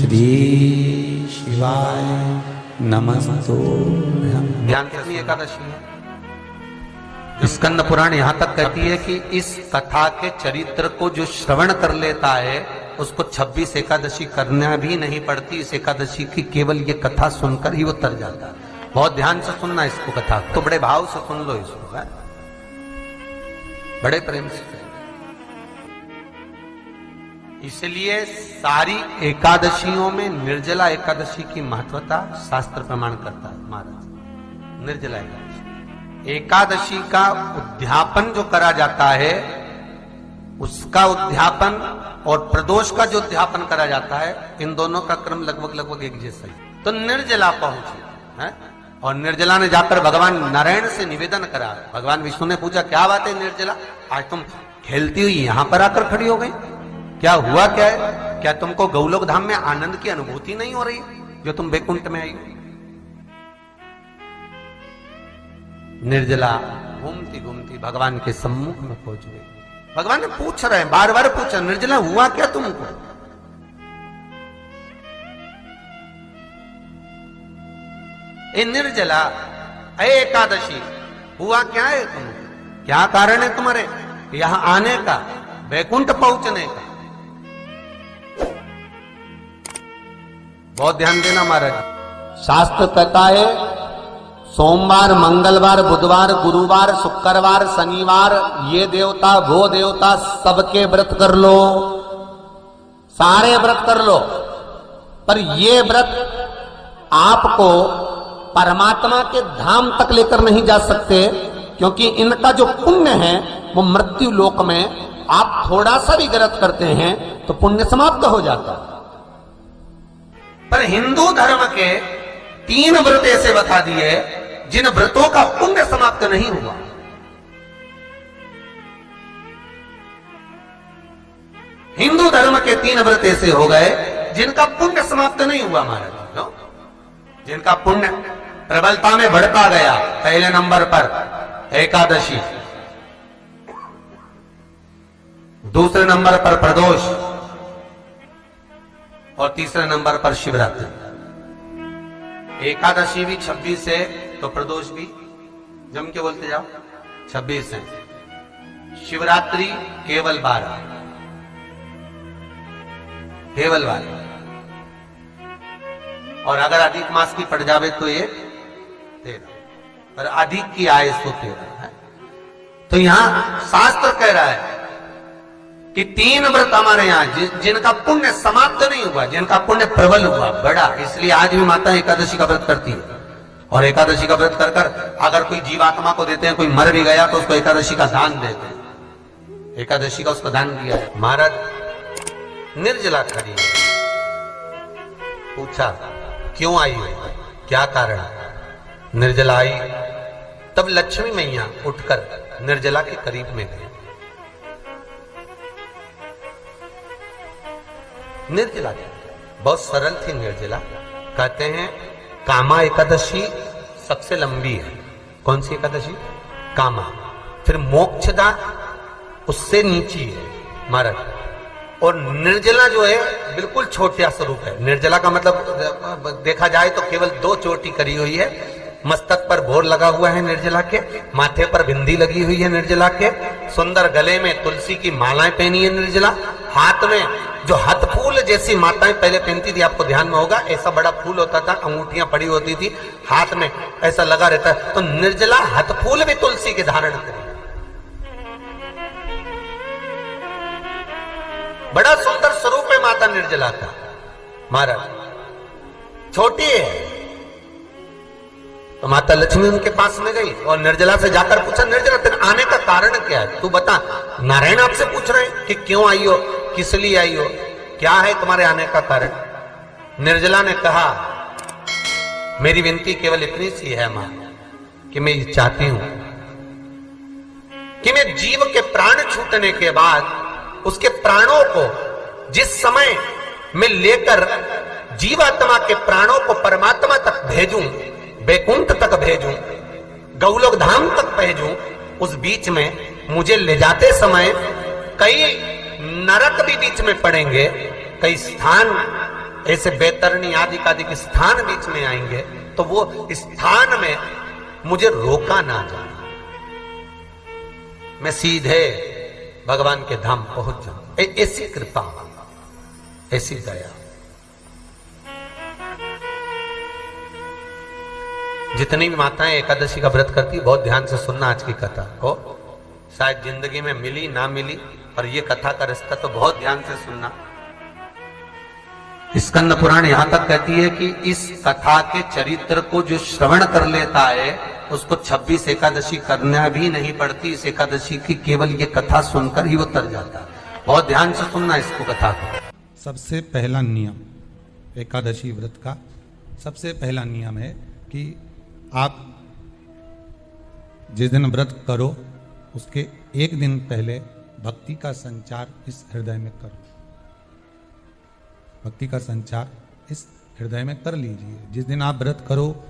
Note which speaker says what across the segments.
Speaker 1: श्री शिवाय नमस्तुभ्यं।
Speaker 2: ध्यान कितनी एकादशी है? स्कंद पुराण यहां तक कहती है कि इस कथा के चरित्र को जो श्रवण कर लेता है उसको 26 एकादशी करना भी नहीं पड़ती। इस एकादशी की केवल ये कथा सुनकर ही वो तर जाता है। बहुत ध्यान से सुनना इसको, कथा तो बड़े भाव से सुन लो इसको, है? बड़े प्रेम से। इसलिए सारी एकादशियों में निर्जला एकादशी की महत्वता शास्त्र प्रमाण करता है महाराज। निर्जला एकादशी का उद्यापन जो करा जाता है, उसका उद्यापन और प्रदोष का जो उद्यापन करा जाता है, इन दोनों का क्रम लगभग एक जैसा ही। तो निर्जला पहुंची है और निर्जला ने जाकर भगवान नारायण से निवेदन करा। भगवान विष्णु ने पूछा, क्या बात है निर्जला, आज तुम खेलती हुई यहां पर आकर खड़ी हो गई, क्या हुआ क्या है? क्या तुमको गौलोक धाम में आनंद की अनुभूति नहीं हो रही जो तुम बैकुंठ में आई? निर्जला घूमती घूमती भगवान के सम्मुख में पहुंच गई। भगवान ने पूछ रहे हैं, बार बार पूछा, निर्जला हुआ क्या तुमको? ए निर्जला, ए एकादशी, हुआ क्या है तुमको? क्या कारण है तुम्हारे यहां आने का, बैकुंठ पहुंचने का? बहुत ध्यान देना महाराज। शास्त्र कहता है सोमवार, मंगलवार, बुधवार, गुरुवार, शुक्रवार, शनिवार, ये देवता वो देवता सबके व्रत कर लो, सारे व्रत कर लो, पर ये व्रत आपको परमात्मा के धाम तक लेकर नहीं जा सकते, क्योंकि इनका जो पुण्य है वो मृत्यु लोक में आप थोड़ा सा भी गलत करते हैं तो पुण्य समाप्त हो जाता है। पर हिंदू धर्म के 3 व्रत ऐसे बता दिए जिन व्रतों का पुण्य समाप्त नहीं हुआ। हिंदू धर्म के 3 व्रत ऐसे हो गए जिनका पुण्य समाप्त नहीं हुआ महाराज। जिनका पुण्य प्रबलता में बढ़ता गया। पहले नंबर पर एकादशी, दूसरे नंबर पर प्रदोष और तीसरे नंबर पर शिवरात्रि। एकादशी भी 26 है तो प्रदोष भी जम के बोलते जाओ 26 है। शिवरात्रि केवल 12, केवल 12, और अगर अधिक मास की पड़ जावे तो ये 13, पर अधिक की आय तो 13 है। तो यहां शास्त्र कह रहा है कि 3 व्रत हमारे यहाँ जिनका पुण्य समाप्त नहीं हुआ, जिनका पुण्य प्रबल हुआ, बड़ा, इसलिए आज भी माता एकादशी का व्रत करती है। और एकादशी का व्रत कर कर अगर कोई जीवात्मा को देते हैं, कोई मर भी गया तो उसको एकादशी का दान देते हैं। एकादशी का उसको दान दिया है। महाराज निर्जला खड़ी है, पूछा क्यों आई हो, क्या कारण? निर्जला आई, तब लक्ष्मी मैया उठकर निर्जला के करीब में गई। निर्जला बहुत सरल थी निर्जला। कहते हैं कामा एकादशी सबसे लंबी है। कौन सी एकादशी? कामा। फिर मोक्षदा उससे नीची है महाराज। और निर्जला जो है बिल्कुल छोटा स्वरूप है। निर्जला का मतलब देखा जाए तो केवल 2 चोटी करी हुई है। मस्तक पर भोर लगा हुआ है निर्जला के, माथे पर बिंदी लगी हुई है निर्जला के, सुंदर गले में तुलसी की मालाएं पहनी है निर्जला, हाथ में जो हथ फूल जैसी माताएं पहले पहनती थी, आपको ध्यान में होगा, ऐसा बड़ा फूल होता था, अंगूठियां पड़ी होती थी, हाथ में ऐसा लगा रहता है। तो निर्जला हथ फूल भी तुलसी के धारण करी। बड़ा सुंदर स्वरूप है माता निर्जला का महाराज। छोटी है तो माता लक्ष्मी उनके पास में गई और निर्जला से जाकर पूछा, निर्जला तेरे आने का कारण क्या है, तू बता। नारायण आपसे पूछ रहे हैं कि क्यों आई हो, किस लिए आई हो, क्या है तुम्हारे आने का कारण? निर्जला ने कहा, मेरी विनती केवल इतनी सी है मां कि मैं ये चाहती हूं कि मैं जीव के प्राण छूटने के बाद उसके प्राणों को जिस समय मैं लेकर जीवात्मा के प्राणों को परमात्मा तक भेजूं, बैकुंठ तक भेजूं, गौलोक धाम तक भेजूं, उस बीच में मुझे ले जाते समय कई नरक भी बीच में पड़ेंगे, कई स्थान ऐसे बैतरणी आदि के स्थान बीच में आएंगे तो वो स्थान में मुझे रोका ना जाए, मैं सीधे भगवान के धाम पहुंच जाऊं। ऐसी कृपा, ऐसी दया। जितनी भी माताएं एकादशी का व्रत करती, बहुत ध्यान से सुनना आज की कथा को, शायद जिंदगी में मिली ना मिली, और ये कथा का रिश्ता तो बहुत ध्यान से सुनना। स्कंद पुराण यहां तक कहती है कि इस कथा के चरित्र को जो श्रवण कर लेता है उसको 26 एकादशी करना भी नहीं पड़ती। इस एकादशी की केवल ये कथा सुनकर ही वो तर जाता है। बहुत ध्यान से सुनना इसको, कथा को।
Speaker 3: सबसे पहला नियम एकादशी व्रत का, सबसे पहला नियम है कि आप जिस दिन व्रत करो उसके एक दिन पहले भक्ति का संचार इस हृदय में करो। भक्ति का संचार इस हृदय में कर लीजिए। जिस दिन आप व्रत करो,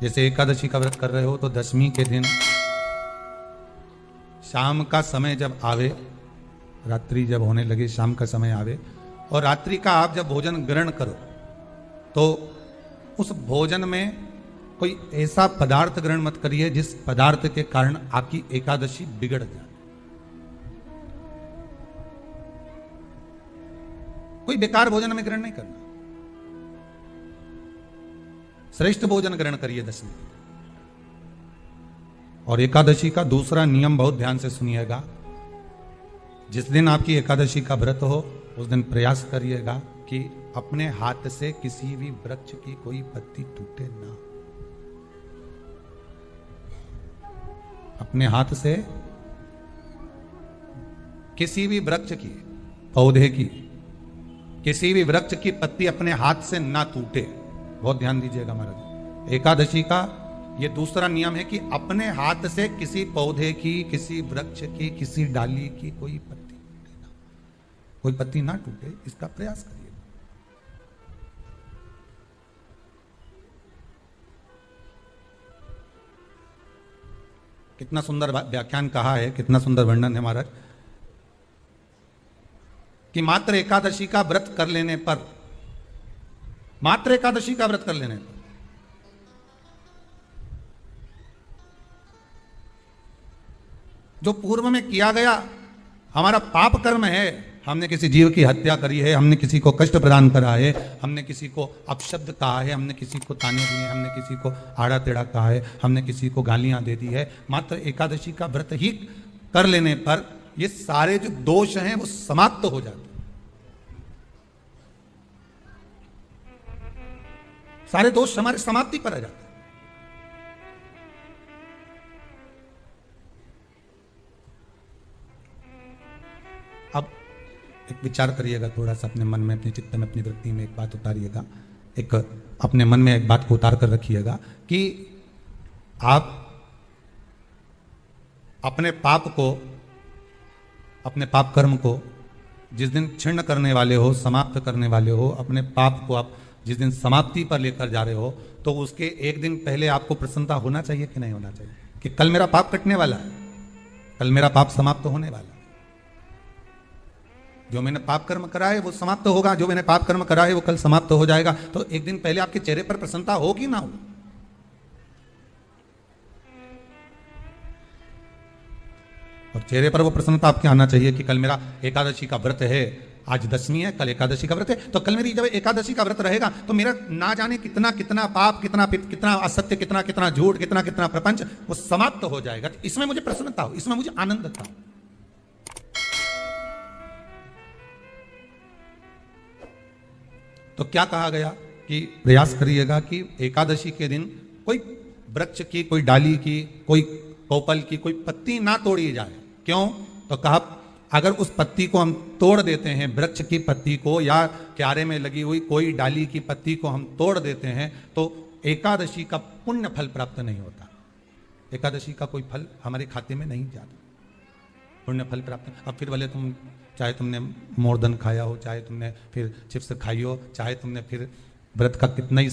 Speaker 3: जैसे एकादशी का व्रत कर रहे हो तो दशमी के दिन शाम का समय जब आवे, रात्रि जब होने लगे, शाम का समय आवे और रात्रि का आप जब भोजन ग्रहण करो तो उस भोजन में कोई ऐसा पदार्थ ग्रहण मत करिए जिस पदार्थ के कारण आपकी एकादशी बिगड़ जाए। कोई बेकार भोजन में ग्रहण नहीं करना, श्रेष्ठ भोजन ग्रहण करिए दशमी। और एकादशी का दूसरा नियम बहुत ध्यान से सुनिएगा। जिस दिन आपकी एकादशी का व्रत हो उस दिन प्रयास करिएगा कि अपने हाथ से किसी भी वृक्ष की कोई पत्ती टूटे ना। अपने हाथ से किसी भी वृक्ष की, पौधे की, किसी भी वृक्ष की पत्ती अपने हाथ से ना टूटे। बहुत ध्यान दीजिएगा महाराज। एकादशी का ये दूसरा नियम है कि अपने हाथ से किसी पौधे की, किसी वृक्ष की, किसी डाली की कोई पत्ती टूटे ना, कोई पत्ती ना टूटे, इसका प्रयास करिए। कितना सुंदर व्याख्यान कहा है, कितना सुंदर वर्णन है महाराज कि मात्र एकादशी का व्रत कर लेने पर, मात्र एकादशी का व्रत कर लेने पर जो पूर्व में किया गया हमारा पाप कर्म है, हमने किसी जीव की हत्या करी है, हमने किसी को कष्ट प्रदान करा है, हमने किसी को अपशब्द कहा है, हमने किसी को ताने दिए, हमने किसी को आड़ा टेढ़ा कहा है, हमने किसी को गालियां दे दी है, मात्र एकादशी का व्रत ही कर लेने पर ये सारे जो दोष हैं वो समाप्त हो जाते हैं। सारे दोष हमारे समाप्ति पर आ जाते हैं। अब एक विचार करिएगा थोड़ा सा अपने मन में, अपने चित्त में, अपनी वृत्ति में एक बात उतारिएगा। एक अपने मन में एक बात को उतार कर रखिएगा कि आप अपने पाप को, अपने पाप कर्म को जिस दिन क्षीण करने वाले हो, समाप्त करने वाले हो, अपने पाप को आप जिस दिन समाप्ति पर लेकर जा रहे हो तो उसके एक दिन पहले आपको प्रसन्नता होना चाहिए कि नहीं होना चाहिए कि कल मेरा पाप कटने वाला है, कल मेरा पाप समाप्त होने वाला है। जो मैंने पाप कर्म करा है वो समाप्त होगा, जो मैंने पाप कर्म करा है वो कल समाप्त हो जाएगा। तो एक दिन पहले आपके चेहरे पर प्रसन्नता हो कि ना हो? और चेहरे पर वो प्रसन्नता आपके आना चाहिए कि कल मेरा एकादशी का व्रत है, आज दशमी है, कल एकादशी का व्रत है, तो कल मेरी जब एकादशी का व्रत रहेगा तो मेरा ना जाने कितना कितना पाप, कितना असत्य, कितना झूठ, कितना प्रपंच वो समाप्त हो जाएगा। तो इसमें मुझे प्रसन्नता हो, इसमें मुझे आनंद था। तो क्या कहा गया कि प्रयास करिएगा कि एकादशी के दिन कोई वृक्ष की, कोई डाली की, कोई कोपल की कोई पत्ती ना तोड़ी जाए। क्यों? तो कहा अगर उस पत्ती को हम तोड़ देते हैं, वृक्ष की पत्ती को या क्यारे में लगी हुई कोई डाली की पत्ती को हम तोड़ देते हैं तो एकादशी का पुण्य फल प्राप्त नहीं होता, एकादशी का कोई फल हमारे खाते में नहीं जाता, पुण्य फल प्राप्त। अब फिर भले तुम, चाहे तुमने मोरधन खाया हो, चाहे तुमने फिर चिप्स खाई हो, चाहे तुमने फिर व्रत का कितना ही